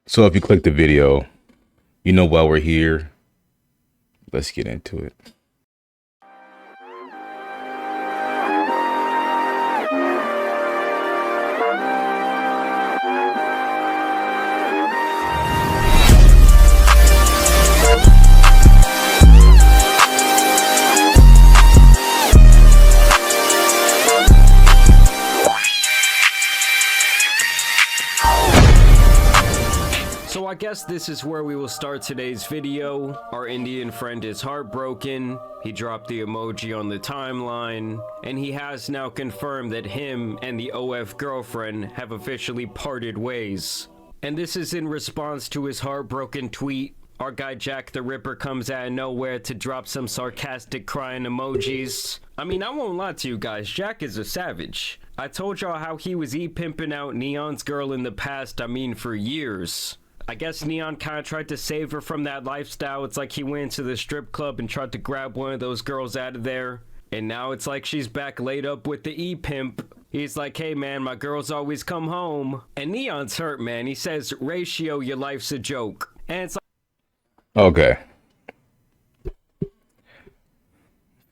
So if you click the video, you know why we're here. Let's get into it. So I guess this is where we will start today's video. Our Indian friend is heartbroken. He dropped the emoji on the timeline, and he has now confirmed that him and the OF girlfriend have officially parted ways. And this is in response to his heartbroken tweet. Our guy Jack the Ripper comes out of nowhere to drop some sarcastic crying emojis. I mean, I won't lie to you guys, Jack is a savage. I told y'all how he was pimping out Neon's girl in the past, I mean for years. I guess Neon kind of tried to save her from that lifestyle. It's like he went to the strip club and tried to grab one of those girls out of there. And now it's like she's back laid up with the E-pimp. He's like, hey man, my girls always come home. And Neon's hurt, man. He says, ratio, your life's a joke. And it's like, Okay.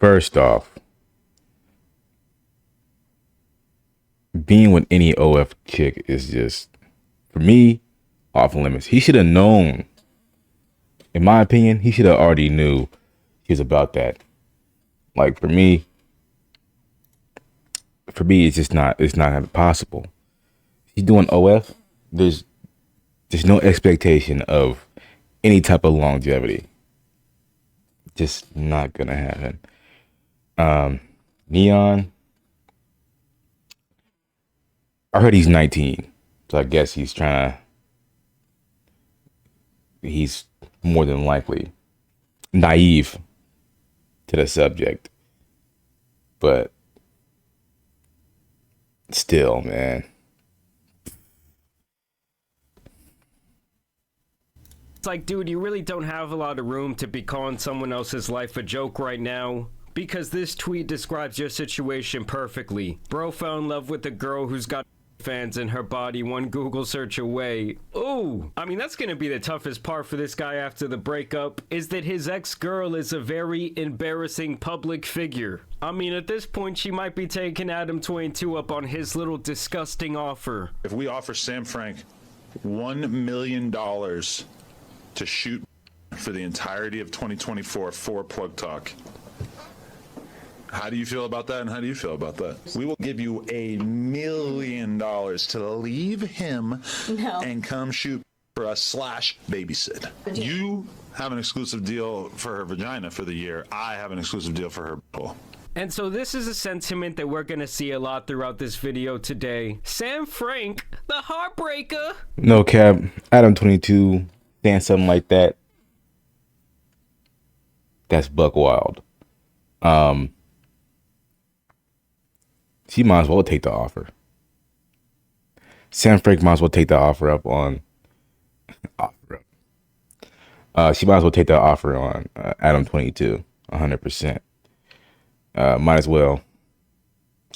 First off, being with any OF chick is just, for me, off limits. He should have known. In my opinion, he should have already knew he was about that. Like for me, it's just not. It's not possible. He's doing OF. There's no expectation of any type of longevity. Just not gonna happen. Neon. I heard he's 19, so I guess he's trying to. He's more than likely naive to the subject, but still, man. It's like, dude, you really don't have a lot of room to be calling someone else's life a joke right now. Because this tweet describes your situation perfectly. Bro fell in love with a girl who's got fans in her body one Google search away. Ooh, I mean, that's gonna be the toughest part for this guy after the breakup, is that his ex-girl is a very embarrassing public figure. I mean, at this point, she might be taking Adam 22 up on his little disgusting offer. If we offer Sam Frank $1 million to shoot for the entirety of 2024 for Plug Talk, how do you feel about that, and how do you feel about that? We will give you $1 million to leave him and come shoot for us / babysit. You have an exclusive deal for her vagina for the year. I have an exclusive deal for her butthole. And so this is a sentiment that we're gonna see a lot throughout this video today. Sam Frank, the heartbreaker. No cap. Adam 22 saying something like that. That's buck wild. She might as well take the offer. Sam Frank might as well take the offer up on. She might as well take the offer on Adam 22, 100%. Might as well.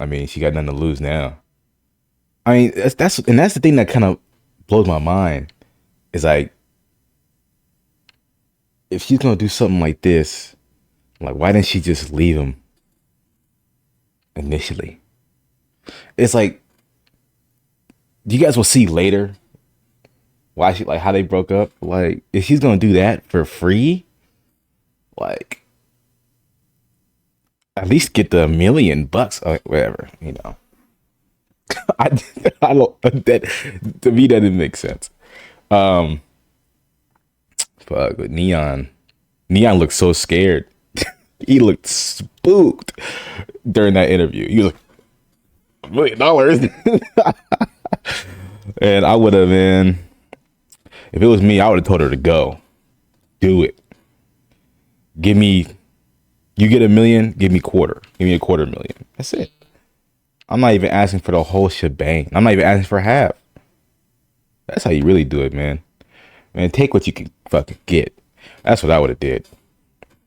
I mean, she got nothing to lose now. I mean, that's the thing that kind of blows my mind. Is like, if she's gonna do something like this, like, why didn't she just leave him initially? It's like, you guys will see later why she, like, how they broke up. Like, if she's gonna do that for free, like, at least get the $1 million or whatever, you know. I don't, that to me that didn't make sense. Fuck, but Neon looked so scared. He looked spooked during that interview. He was like, $1 million. And I would have been, if it was me, I would have told her to go. Do it. You get $1 million, give me quarter. Give me $250,000. That's it. I'm not even asking for the whole shebang. I'm not even asking for half. That's how you really do it, man. Man, take what you can fucking get. That's what I would have did.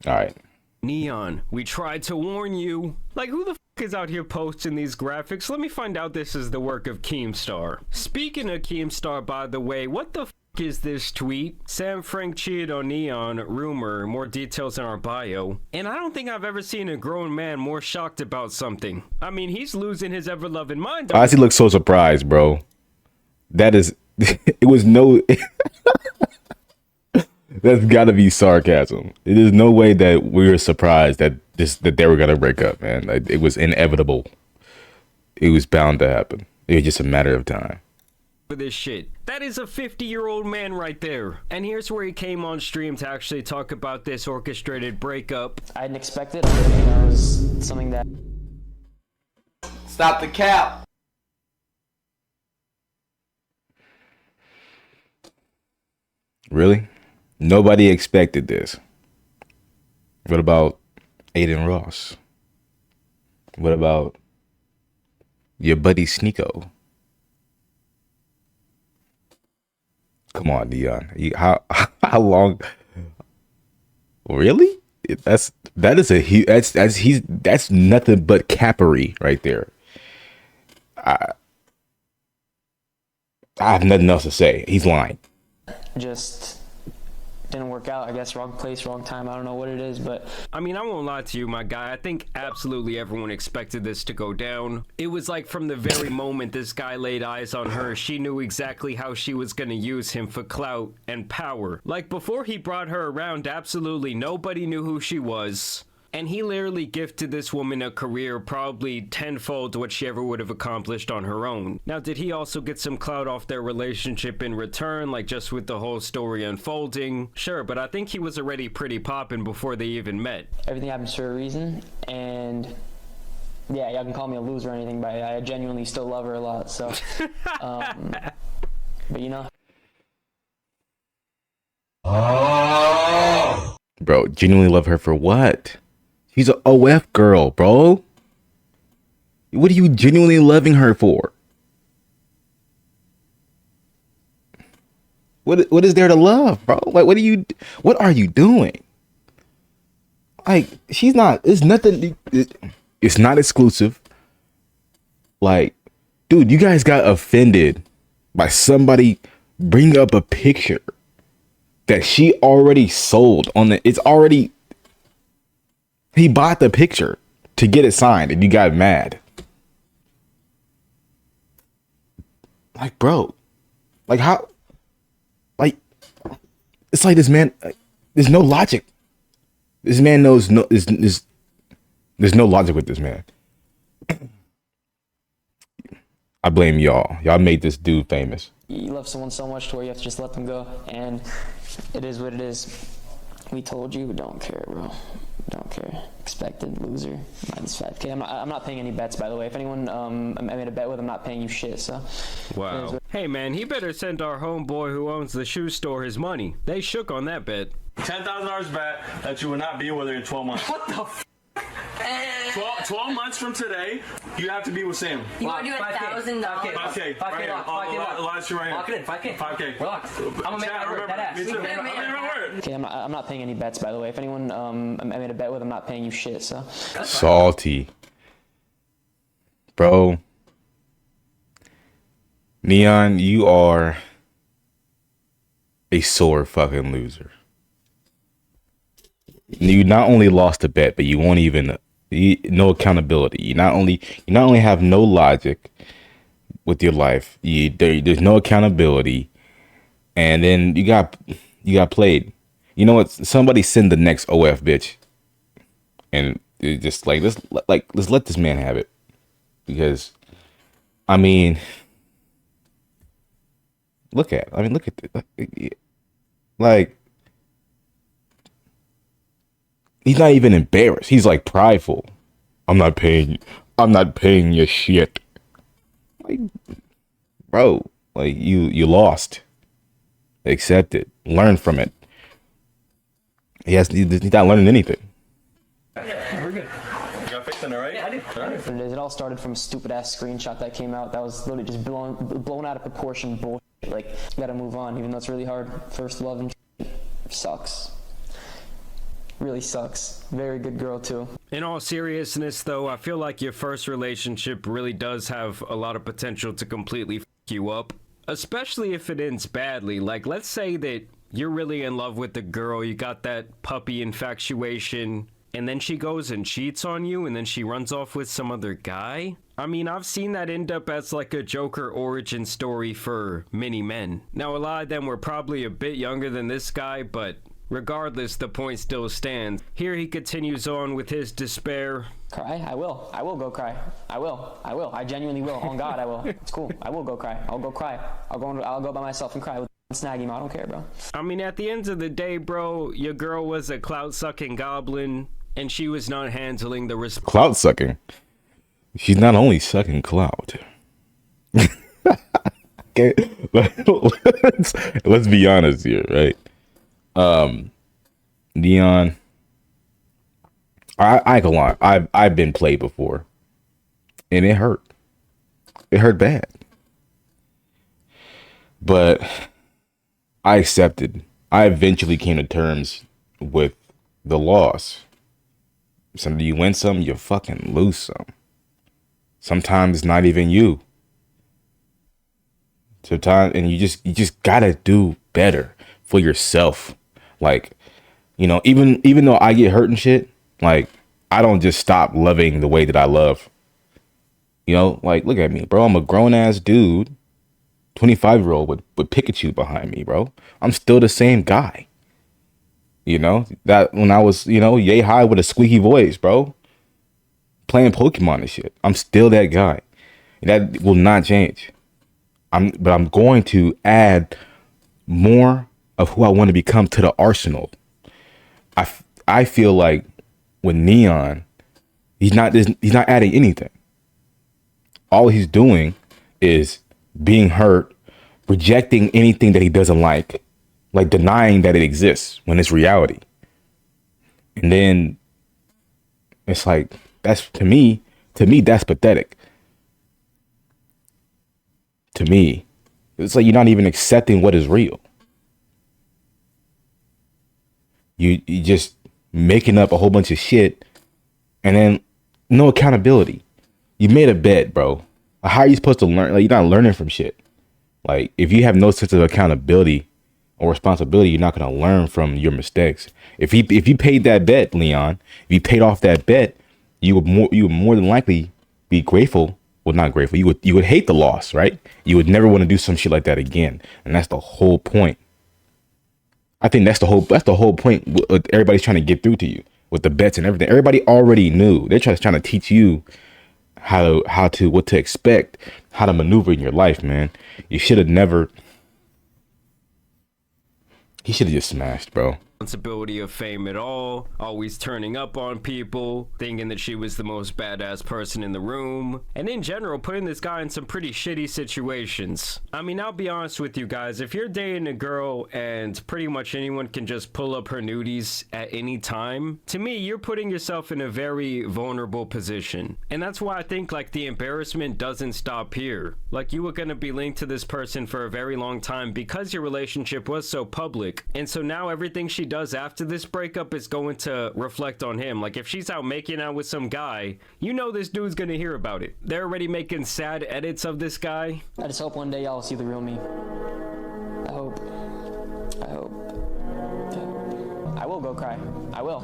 All right. Neon, we tried to warn you. Like, who the f is out here posting these graphics? Let me find out this is the work of Keemstar. Speaking of Keemstar, by the way, what the f is this tweet? Sam Frank cheated on Neon, rumor, more details in our bio. And I don't think I've ever seen a grown man more shocked about something. I mean, he's losing his ever-loving mind. I actually look so surprised, bro. That is, it was no, that's gotta be sarcasm. It is no way that we were surprised that that they were gonna break up, man. Like, it was inevitable. It was bound to happen. It was just a matter of time. For this shit. That is a 50-year-old man right there. And here's where he came on stream to actually talk about this orchestrated breakup. I didn't expect it. It was something that... Stop the cap. Really? Nobody expected this. What about Aiden Ross? What about your buddy Sneeko? Come on, Dion. How long? Really? That's nothing but cappery right there. I have nothing else to say. He's lying. Just didn't work out. I guess wrong place, wrong time. I don't know what it is, but I mean, I won't lie to you, my guy. I think absolutely everyone expected this to go down. It was like from the very moment this guy laid eyes on her, she knew exactly how she was going to use him for clout and power. Like, before he brought her around, absolutely nobody knew who she was. And he literally gifted this woman a career probably tenfold what she ever would have accomplished on her own. Now, did he also get some clout off their relationship in return, like just with the whole story unfolding? Sure, but I think he was already pretty poppin' before they even met. everything happens for a reason. And yeah, y'all can call me a loser or anything, but I genuinely still love her a lot. So, but you know. Bro, genuinely love her for what? She's an OF girl, bro. What are you genuinely loving her for? What is there to love, bro? Like, what are you doing? Like, she's not, it's nothing, it's not exclusive. Like, dude, you guys got offended by somebody bringing up a picture that she already sold on it's already, he bought the picture to get it signed and you got mad. Like, bro, like how, like, it's like this man, there's no logic. This man knows there's no logic with this man. I blame y'all. Y'all made this dude famous. You love someone so much to where you have to just let them go, and it is what it is. We told you, don't care, bro. Don't care. Expected loser. Minus 5K. I'm not paying any bets, by the way. If anyone I made a bet with, I'm not paying you shit. So. Wow. Hey man, he better send our homeboy who owns the shoe store his money. They shook on that bet. $10,000 bet that you will not be with her in 12 months. What the f? 12 months from today, you have to be with Sam. You want to do $1,000? 5K. 5K Right here. Last year right here. Lock it in, 5K. 5K. Relax. I'm gonna make that work, that ass. Me too. Okay, I'm not paying any bets, by the way. If anyone I made a bet with, I'm not paying you shit. So. Salty. Bro. Neon, you are a sore fucking loser. You not only lost a bet, but you won't even no accountability. You not only have no logic with your life. There's no accountability, and then you got played. You know what? Somebody send the next OF bitch, and it just let's let this man have it, because I mean, look at it. Like. He's not even embarrassed. He's like prideful. I'm not paying your shit. Like, bro, like you lost. Accept it. Learn from it. He's not learning anything. Yeah, we're good. You got fixed on it, right? Yeah, I did. All right. It all started from a stupid ass screenshot that came out that was literally just blown out of proportion bullshit. Like, you gotta move on, even though it's really hard. First love and sucks. Really sucks. Very good girl too. In all seriousness though, I feel like your first relationship really does have a lot of potential to completely f you up. especially if it ends badly. Like, let's say that you're really in love with the girl, you got that puppy infatuation, and then she goes and cheats on you, and then she runs off with some other guy. I mean, I've seen that end up as like a Joker origin story for many men. Now, a lot of them were probably a bit younger than this guy, but regardless, the point still stands. Here he continues on with his despair. Cry? I will. I will go cry. I will. I will. I genuinely will. On God, I will. It's cool. I will go cry. I'll go cry. I'll go by myself and cry with snag him. I don't care, bro. I mean, at the end of the day, bro, your girl was a clout-sucking goblin, and she was not handling the clout sucking. She's not only sucking clout. Okay, let's be honest here, right? Neon, I go on. I've been played before, and it hurt. It hurt bad, but I accepted. I eventually came to terms with the loss. Sometimes you win some, you fucking lose some. Sometimes it's not even you. Sometimes, and you just gotta do better for yourself. Like, you know, even though I get hurt and shit, like, I don't just stop loving the way that I love. You know, like, look at me, bro. I'm a grown ass dude, 25-year-old with Pikachu behind me, bro. I'm still the same guy. You know, that when I was, you know, yay high with a squeaky voice, bro, playing Pokemon and shit. I'm still that guy. That will not change. But I'm going to add more of who I want to become to the arsenal. I feel like with Neon, he's not adding anything. All he's doing is being hurt, rejecting anything that he doesn't like denying that it exists when it's reality. And then it's like, that's to me that's pathetic. To me, it's like you're not even accepting what is real. You just making up a whole bunch of shit, and then no accountability. You made a bet, bro. How are you supposed to learn? Like, you're not learning from shit. Like, if you have no sense of accountability or responsibility, you're not gonna learn from your mistakes. If you paid that bet, Leon, if you paid off that bet, you would more than likely be grateful. Well, not grateful. You would hate the loss, right? You would never want to do some shit like that again. And that's the whole point. I think that's the whole point. What everybody's trying to get through to you with the bets and everything. Everybody already knew. They're trying to teach you what to expect, how to maneuver in your life, man. You should have never. He should have just smashed, bro. Responsibility of fame at all, always turning up on people, thinking that she was the most badass person in the room, and in general putting this guy in some pretty shitty situations. I mean, I'll be honest with you guys, if you're dating a girl and pretty much anyone can just pull up her nudies at any time, to me, you're putting yourself in a very vulnerable position. And that's why I think, like, the embarrassment doesn't stop here. Like, you were gonna be linked to this person for a very long time because your relationship was so public, and so now everything she does after this breakup is going to reflect on him. Like, if she's out making out with some guy, you know this dude's gonna hear about it. They're already making sad edits of this guy. I just hope one day y'all will see the real me. I hope. I will go cry. I will.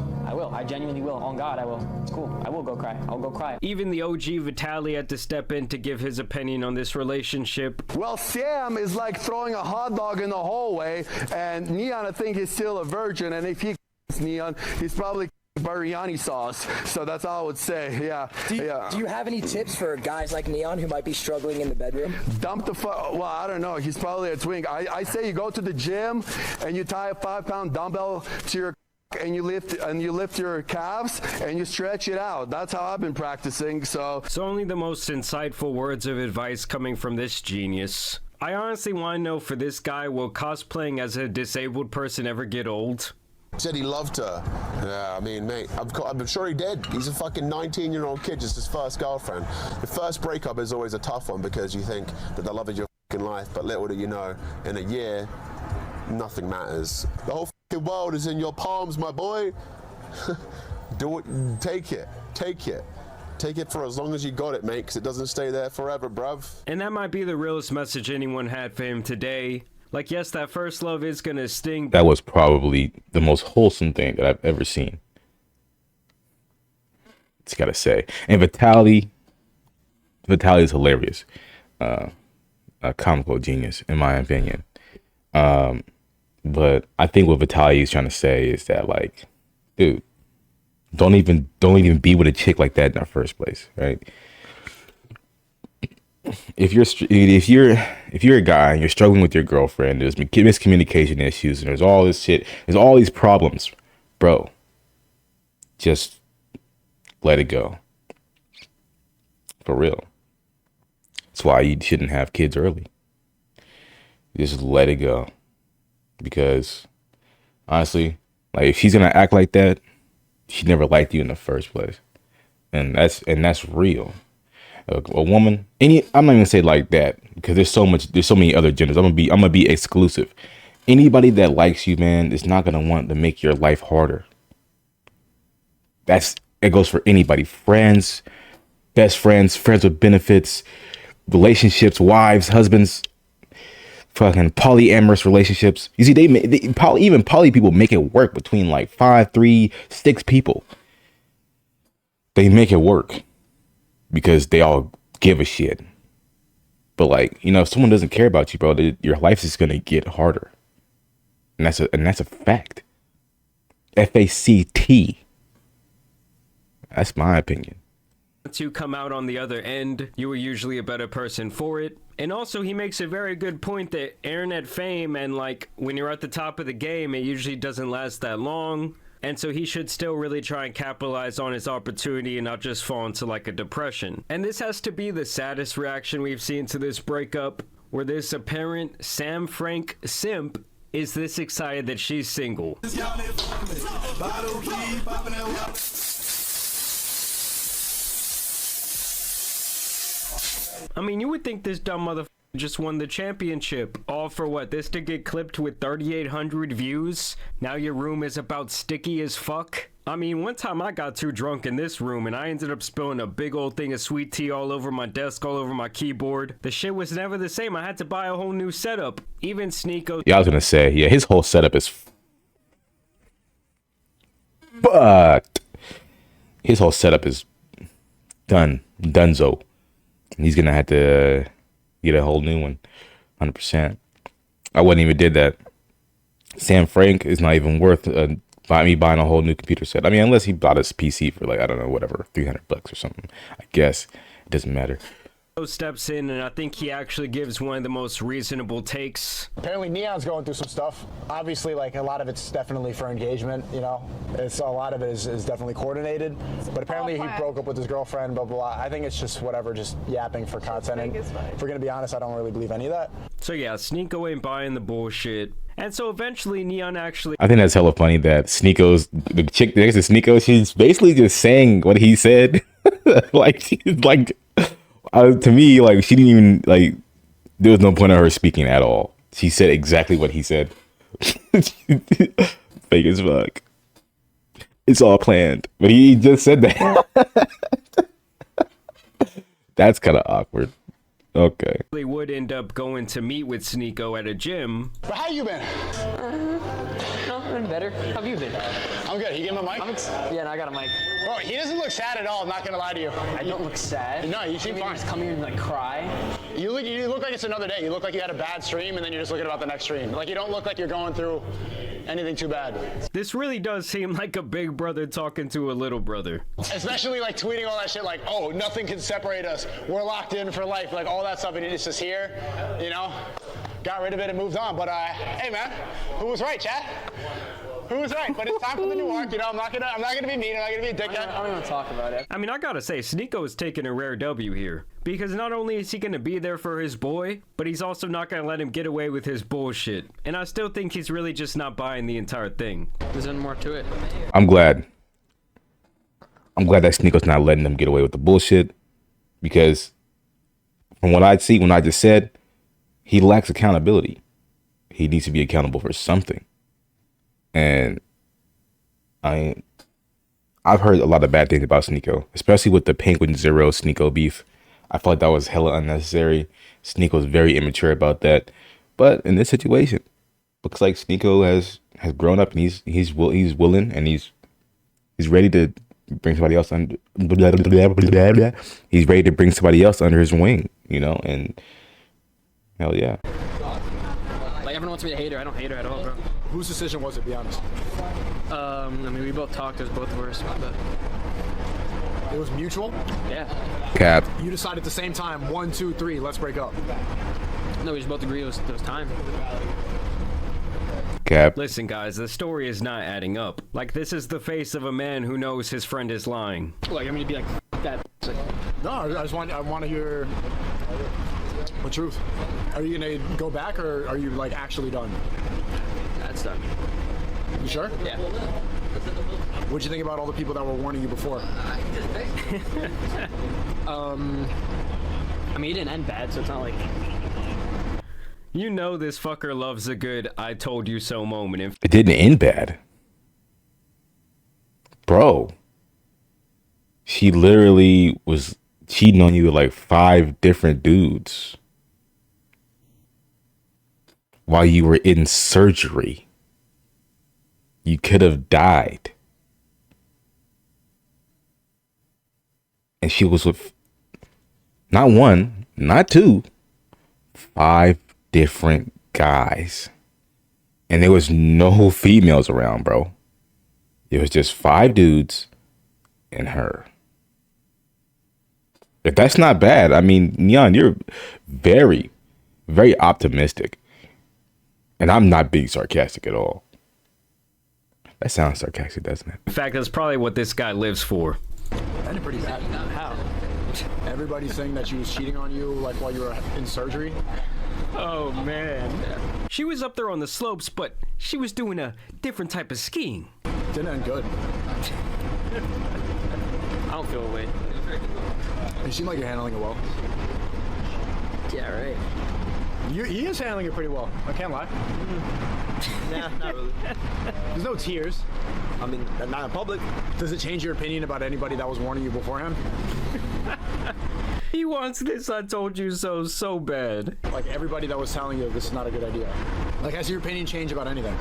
I genuinely will. On God, I will. It's cool. I will go cry. I'll go cry. Even the OG Vitaly had to step in to give his opinion on this relationship. Well, Sam is like throwing a hot dog in the hallway, and Neon, I think, is still a virgin, and if he Neon, he's probably biryani sauce. So that's all I would say. Yeah. Do you have any tips for guys like Neon who might be struggling in the bedroom? Dump the well, I don't know. He's probably a twink. I say you go to the gym and you tie a 5-pound dumbbell to your and you lift your calves and you stretch it out. That's how I've been practicing. So only the most insightful words of advice coming from this genius. I honestly want to know, for this guy, will cosplaying as a disabled person ever get old? Said he loved her. Yeah, I mean, mate, I'm sure he did. He's a fucking 19-year-old kid, just his first girlfriend. The first breakup is always a tough one because you think that the love of your fucking life, but little do you know, in a year, nothing matters. The whole fucking world is in your palms, my boy. Do it. Take it. take it for as long as you got it, mate, because it doesn't stay there forever, bruv. And that might be the realest message anyone had for him today. Like, yes, that first love is gonna sting. That was probably the most wholesome thing that I've ever seen. Just gotta say. And Vitaly is hilarious. A comical genius, in my opinion. But I think what Vitaly is trying to say is that, like, dude, don't even be with a chick like that in the first place, right? If you're a guy and you're struggling with your girlfriend, there's miscommunication issues, and there's all this shit, there's all these problems, bro, just let it go. For real. That's why you shouldn't have kids early. Just let it go. Because honestly, like, if she's gonna act like that, she never liked you in the first place. And that's real. A woman, I'm not even gonna say like that, because there's so many other genders. I'm gonna be exclusive. Anybody that likes you, man, is not gonna want to make your life harder. It goes for anybody. Friends, best friends, friends with benefits, relationships, wives, husbands, fucking polyamorous relationships. You see, even poly people make it work between like 5, 3, 6 people. They make it work because they all give a shit. But, like, you know, if someone doesn't care about you, bro, your life is gonna get harder, and that's a fact. FACT. That's my opinion. To come out on the other end, you were usually a better person for it. And also, he makes a very good point that internet fame, and like, when you're at the top of the game, it usually doesn't last that long. And so he should still really try and capitalize on his opportunity and not just fall into like a depression. And this has to be the saddest reaction we've seen to this breakup, where this apparent Sam Frank simp is this excited that she's single. I mean, you would think this dumb motherfucker just won the championship. All for what? This to get clipped with 3,800 views? Now your room is about sticky as fuck? I mean, one time I got too drunk in this room and I ended up spilling a big old thing of sweet tea all over my desk, all over my keyboard. The shit was never the same. I had to buy a whole new setup. Even Sneeko. Yeah, I was gonna say, yeah, his whole setup is fucked. His whole setup is donezo. He's gonna have to get a whole new one, 100%. I wouldn't even did that. Sam Frank is not even worth me buying a whole new computer set. I mean, unless he bought his PC for like, I don't know, whatever, $300 or something. I guess it doesn't matter. Steps in, and I think he actually gives one of the most reasonable takes. Apparently Neon's going through some stuff. Obviously, like, a lot of it's definitely for engagement, you know. A lot of it is definitely coordinated. But apparently he broke up with his girlfriend, blah, blah, blah. I think it's just whatever, just yapping for content. And if we're going to be honest, I don't really believe any of that. So yeah, Sneeko ain't buying the bullshit. And so eventually Neon actually... I think that's hella funny that the chick next to Sneeko, she's basically just saying what he said. Like, she's like... to me, like, she didn't even, like, there was no point of her speaking at all. She said exactly what he said. Fake as fuck. It's all planned. But he just said that. That's kind of awkward. Okay. They would end up going to meet with Sneeko at a gym. But how you been? No, I've been better. How have you been? I'm good. You get my mic? Yeah, no, I got a mic. Bro, he doesn't look sad at all. I'm not gonna lie to you. I don't look sad. No, you seem fine. Just come here and like cry. You look like it's another day. You look like you had a bad stream and then you're just looking about the next stream. Like, you don't look like you're going through anything too bad. This really does seem like a big brother talking to a little brother. Especially like tweeting all that shit like, oh, nothing can separate us. We're locked in for life. Like all that stuff, and it's just here, you know? Got rid of it and moved on. But hey man, who was right, chat? Who was right? But it's time for the new arc, you know. I'm not gonna be mean. I'm not gonna be a dickhead. I don't even talk about it. I mean, I gotta say, Sneeko is taking a rare W here. Because not only is he gonna be there for his boy, but he's also not gonna let him get away with his bullshit. And I still think he's really just not buying the entire thing. There's nothing more to it. I'm glad that Sneeko's not letting them get away with the bullshit. Because from what I see, when I just said, he lacks accountability. He needs to be accountable for something. And I I've heard a lot of bad things about Sneeko, especially with the Penguin Zero Sneeko beef. I felt like that was hella unnecessary. Sneeko was very immature about that. But in this situation, looks like Sneeko has grown up and he's willing and he's ready to bring somebody else under. He's ready to bring somebody else under his wing, you know, and hell yeah. Like everyone wants me to hate her. I don't hate her at all, bro. Whose decision was it? Be honest. I mean, we both talked. It was both of ours, but it was mutual. Yeah. Cap. You decided at the same time. 1, 2, 3. Let's break up. No, we just both agreed it was time. Cap. Listen, guys, the story is not adding up. Like, this is the face of a man who knows his friend is lying. Like, I mean, to be like that. No, I want to hear the truth. Are you gonna go back, or are you like actually done? That's done. You sure? Yeah. What'd you think about all the people that were warning you before? I mean, it didn't end bad, so it's not like. You know this fucker loves a good "I told you so" moment. It didn't end bad. Bro. She literally was cheating on you with like 5 different dudes while you were in surgery. You could have died. And she was with not 1, not 2, 5 different guys. And there was no females around, bro. It was just 5 dudes and her. If that's not bad, I mean, Neon, you're very, very optimistic. And I'm not being sarcastic at all. That sounds sarcastic, doesn't it? In fact, that's probably what this guy lives for. That's pretty bad. How? Everybody's saying that she was cheating on you, like while you were in surgery. Oh man. She was up there on the slopes, but she was doing a different type of skiing. Didn't end good. I don't feel a way. You seem like you're handling it well. Yeah, right. He is handling it pretty well. I can't lie. Nah, not really. There's no tears. I mean, not in public. Does it change your opinion about anybody that was warning you beforehand? He wants this "I told you so bad. Like everybody that was telling you this is not a good idea. Like, has your opinion changed about anything?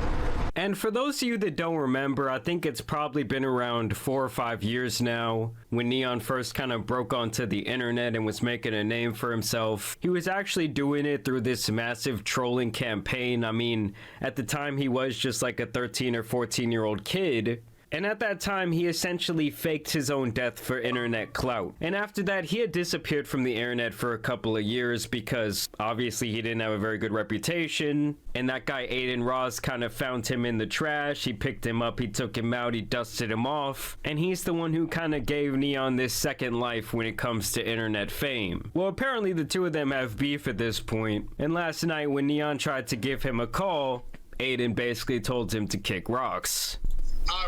And for those of you that don't remember, I think it's probably been around 4 or 5 years now when Neon first kind of broke onto the internet and was making a name for himself. He was actually doing it through this massive trolling campaign. I mean, at the time he was just like a 13 or 14-year-old kid. And at that time, he essentially faked his own death for internet clout. And after that, he had disappeared from the internet for a couple of years because obviously he didn't have a very good reputation. And that guy Aiden Ross kind of found him in the trash. He picked him up, he took him out, he dusted him off. And he's the one who kind of gave Neon this second life when it comes to internet fame. Well, apparently the two of them have beef at this point. And last night when Neon tried to give him a call, Aiden basically told him to kick rocks.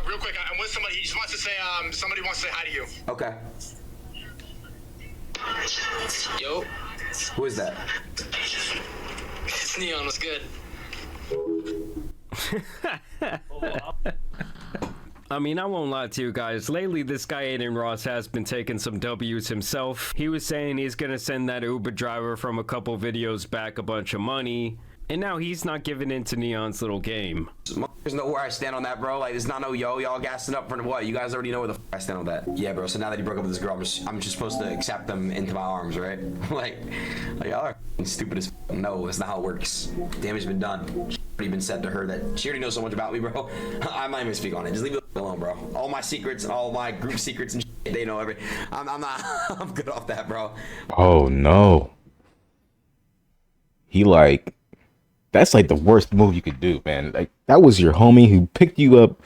Real quick, I'm with somebody. He just wants to say, somebody wants to say hi to you. Okay. Yo. Who is that? It's Neon. What's good? I mean, I won't lie to you guys. Lately, this guy Aiden Ross has been taking some W's himself. He was saying he's gonna send that Uber driver from a couple videos back a bunch of money. And now he's not giving in to Neon's little game. There's no where I stand on that, bro. Like, there's not no yo. Y'all gassing up for what? You guys already know where the I stand on that. Yeah, bro. So now that he broke up with this girl, I'm just supposed to accept them into my arms, right? like y'all are stupid as no. That's not how it works. Damage been done. She's already been said to her that she already knows so much about me, bro. I'm not even speak on it. Just leave it alone, bro. All my secrets and all my group secrets and shit, they know every. I'm not. I'm good off that, bro. Oh no. He like. That's like the worst move you could do, man. Like, that was your homie who picked you up.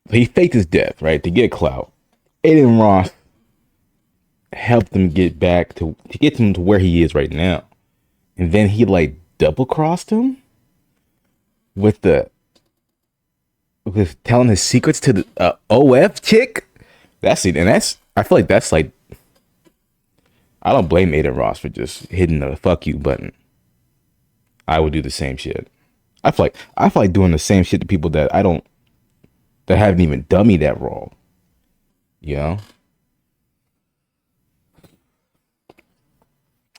He faked his death, right, to get clout. Aiden Ross helped him get back to get him to where he is right now. And then he like double crossed him with telling his secrets to the OF chick. That's it. And I feel like that's like, I don't blame Aiden Ross for just hitting the fuck you button. I would do the same shit. I feel like doing the same shit to people that I don't that haven't even done me that wrong. You know?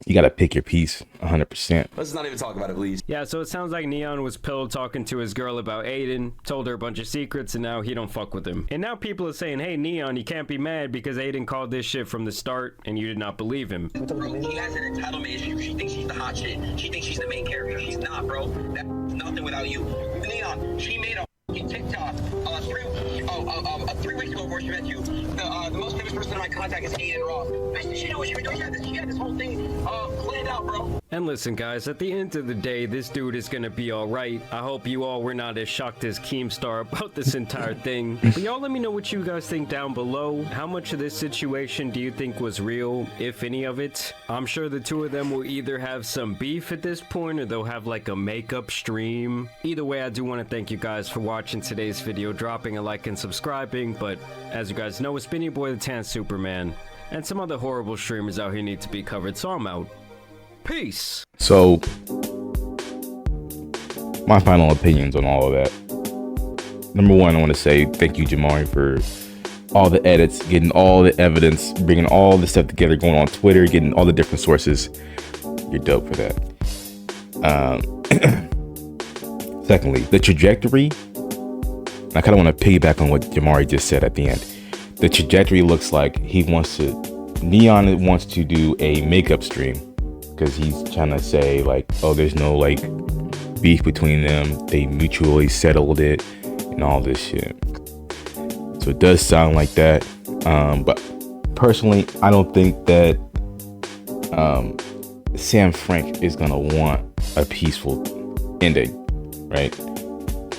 You gotta pick your piece 100%. Let's not even talk about it, please. Yeah, so it sounds like Neon was pillow talking to his girl about Aiden, told her a bunch of secrets, and now he don't fuck with him. And now people are saying, hey, Neon, you can't be mad because Aiden called this shit from the start and you did not believe him. He has an entitlement issue. She thinks she's the hot shit. She thinks she's the main character. She's not, bro. That's nothing without you. Neon, she made a TikTok 3 weeks ago before she met you. The most famous person in my contact is Aiden Ross. She knew what she was doing. She had this whole thing planned out, bro. And listen, guys, at the end of the day, this dude is gonna be alright. I hope you all were not as shocked as Keemstar about this entire thing. But y'all let me know what you guys think down below. How much of this situation do you think was real, if any of it? I'm sure the two of them will either have some beef at this point, or they'll have like a makeup stream. Either way, I do want to thank you guys for watching today's video, dropping a like and subscribing. But as you guys know, it's been your boy the Tan Superman, and some other horrible streamers out here need to be covered, so I'm out. Peace. So, my final opinions on all of that. Number one, I want to say thank you, Jamari, for all the edits, getting all the evidence, bringing all the stuff together, going on Twitter, getting all the different sources. You're dope for that. Secondly, the trajectory. I kind of want to piggyback on what Jamari just said at the end. The trajectory looks like Neon wants to do a makeup stream, because he's trying to say like, oh, there's no like beef between them, they mutually settled it and all this shit. So it does sound like that, but personally I don't think that Sam Frank is gonna want a peaceful ending, right?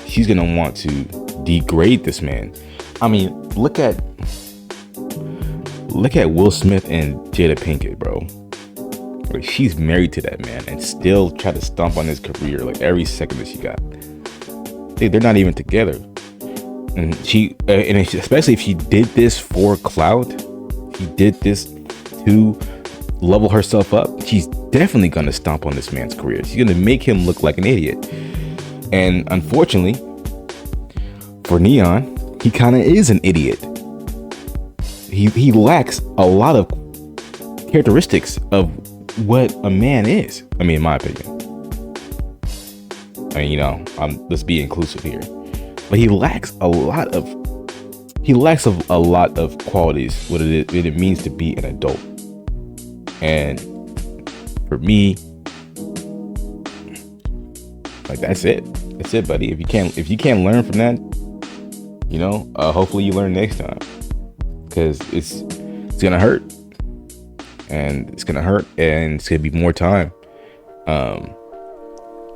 She's gonna want to degrade this man. I mean, look at Will Smith and Jada Pinkett, bro. Like, she's married to that man and still try to stomp on his career like every second that she got. They're not even together. And especially if she did this for clout, she did this to level herself up, she's definitely gonna stomp on this man's career. She's gonna make him look like an idiot. And unfortunately for Neon, he kind of is an idiot. He lacks a lot of characteristics of what a man is. I mean, in my opinion. I mean, you know, let's be inclusive here. But he lacks a lot of qualities, what it means to be an adult. And for me, like, that's it, buddy. If you can't learn from that, you know, hopefully you learn next time, because it's gonna hurt, and it's gonna be more time.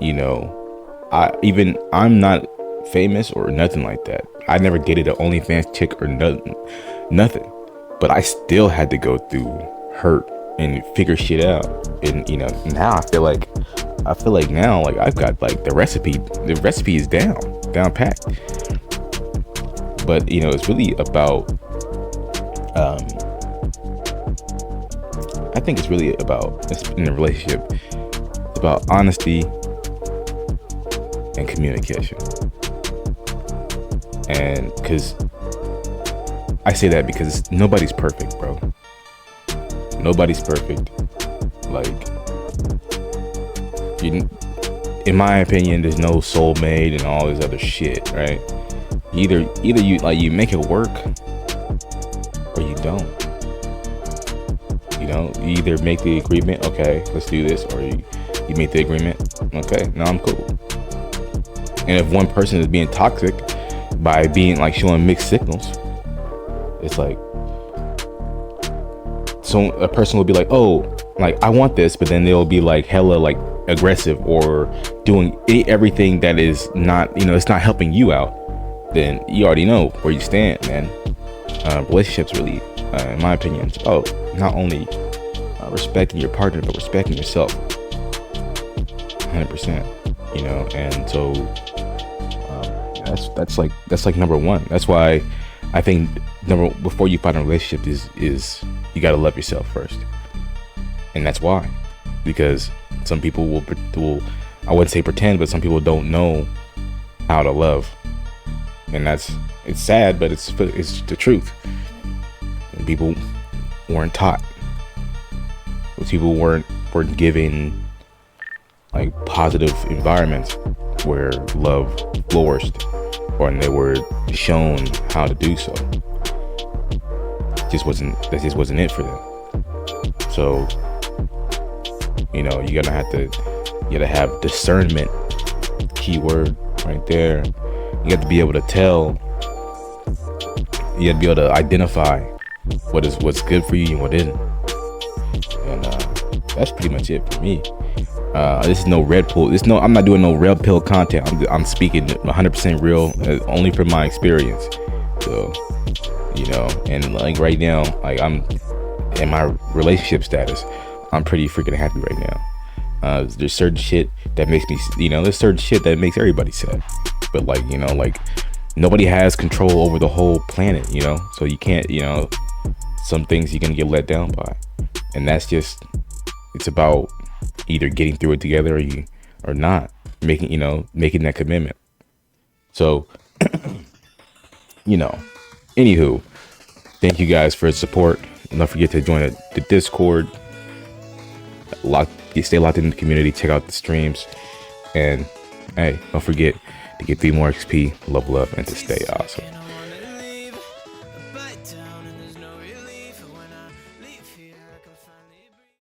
You know, I'm not famous or nothing like that. I never dated an OnlyFans chick or nothing, but I still had to go through hurt and figure shit out. And you know, now I feel like now, like, I've got like the recipe is down packed. But you know, it's really about I think it's really about, in a relationship, it's about honesty and communication. And because I say that because nobody's perfect, bro. Nobody's perfect. Like, in my opinion, there's no soulmate and all this other shit, right? Either you make it work or you don't. You know, you either make the agreement, okay, let's do this, or you make the agreement, okay, now I'm cool. And if one person is being toxic by being like showing mixed signals, it's like, so a person will be like, oh, like, I want this, but then they'll be like hella like aggressive or doing everything that is not, you know, it's not helping you out. Then you already know where you stand, man. Relationships really, in my opinion, not only respecting your partner, but respecting yourself 100%, you know. And so that's like number one. That's why I think before you find a relationship is you got to love yourself first. And that's why, because some people will I wouldn't say pretend, but some people don't know how to love, and that's It's sad, but it's the truth. And people weren't taught. People weren't given like positive environments where love flourished, or they were shown how to do so. That just wasn't it for them. So, you know, you gotta have discernment. Keyword right there. You have to be able to tell. You have to be able to identify what's good for you and what isn't. And that's pretty much it for me. This is no red pill. I'm not doing no red pill content. I'm speaking 100% real, only from my experience. So, you know, and like right now, like I'm in my relationship status, I'm pretty freaking happy right now. There's certain shit that makes me, you know, there's certain shit that makes everybody sad. But like, you know, like nobody has control over the whole planet, you know. So you can't, you know, some things you're gonna get let down by, and that's just, it's about either getting through it together or not making that commitment. So, you know, anywho, thank you guys for the support. And don't forget to join the Discord. Stay locked in the community. Check out the streams, and hey, don't forget to get 3 more XP, level up, and to stay awesome.